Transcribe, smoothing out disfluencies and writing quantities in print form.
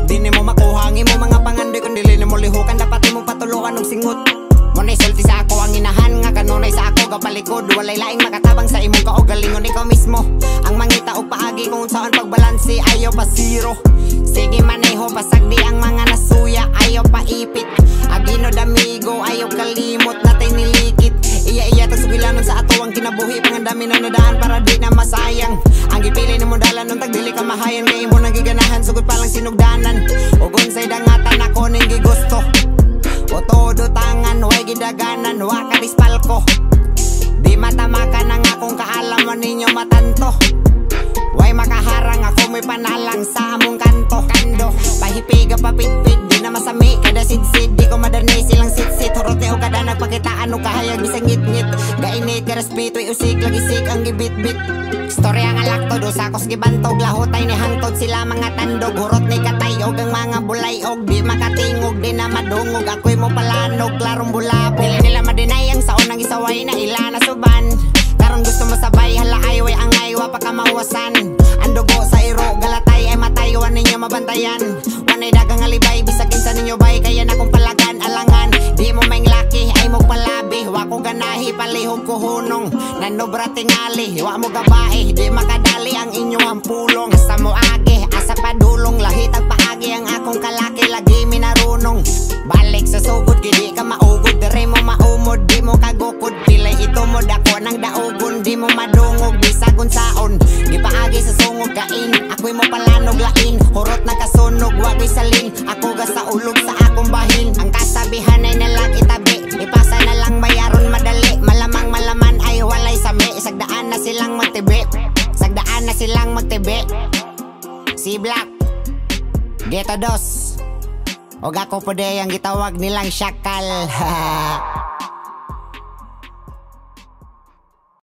Di ni mo makuha ang imo mga pangandoy, kung dili ni mo lihukan dapat mo patulukan og singot. Munay sulti sa ako ang inahan nga kanunay sa ako gapalikod. Walay laing makatabang sa imong kaugalingon, ikaw mismo ang mangita og paagi kung saan pagbalansi. Ayaw pa zero, sige maneho pasagdi ang mga nasuya. Ayaw pa ipit, agino damigo. Ayaw kalimot natay nilikit. Iya tag sugilanon sa ato ang kinabuhi. Pangandami na nadaan para di na masayang. Ang gipili ni mo dalan nung tagdili ka mahayan. Kay imo nang giganahan sugod pa lang sinugdanan. Ug unsay dangatan ako ning gigusto. O todo tangan, way gidaganan, wakalis palko. Di matamakan ang akong kaalaman ninyo matanto. Way makaharang ako may panalang sa among kanto. Kando, pahipiga papitpit, di na masami. Kada sidsid, di ko madani silang sitsit. Horote o kada nagpakitaan o kahayag bisang ngit-ngit. Gainit, karaspito'y usik, lagisik ang gibit-bit. Storya nga lakto, dosakos gibantog. Lahotay ni hangtod sila mga tandog. Hurot ni katayog ang mga bulayog. Di makatingog, di na madungog. Ako'y mo palanog, klarong bulabog. Dili nila madinay ang saon ng isaway na ila na suban. Karon gusto mo sabay, halaay, way angay, wa pa ka mawasan. Ang dugo sa iro, galatay ay matay, wan ninyo mabantayan. Wanay dagang alibay, bisagin sa ninyo bay, kaya na kong palagan, alangan. Di mo maing laki, ay mo palabi, wa ko ganahi, palihog ko hunong. Nanobra tingali, wa mo gabae, di makadali ang inyong hampulong. Asa mo agi, asa padulong, lahit ang paagi ang akong kalaki, lagi minarunong. Balik sa sugod, gidi ka maugod, dire mo maumod, di mo kagukod. Pilay ito mo dako ng daugon, di mo madungog, bisagon saon. Di paagi sa sungog kain, ako'y mo palanog lain. Hurot na kasunog, wagay salin, ako ga sa ulog sa akong bahin. Ang kasabihan ay nalang itabi, ipasa na lang bayaron madali. Malamang malaman ay walay sami, sagdaan na silang magtibi. Sagdaan na silang magtibi. Si Black Ghetto Dos, og ako po de ang gitawag nilang Syakal.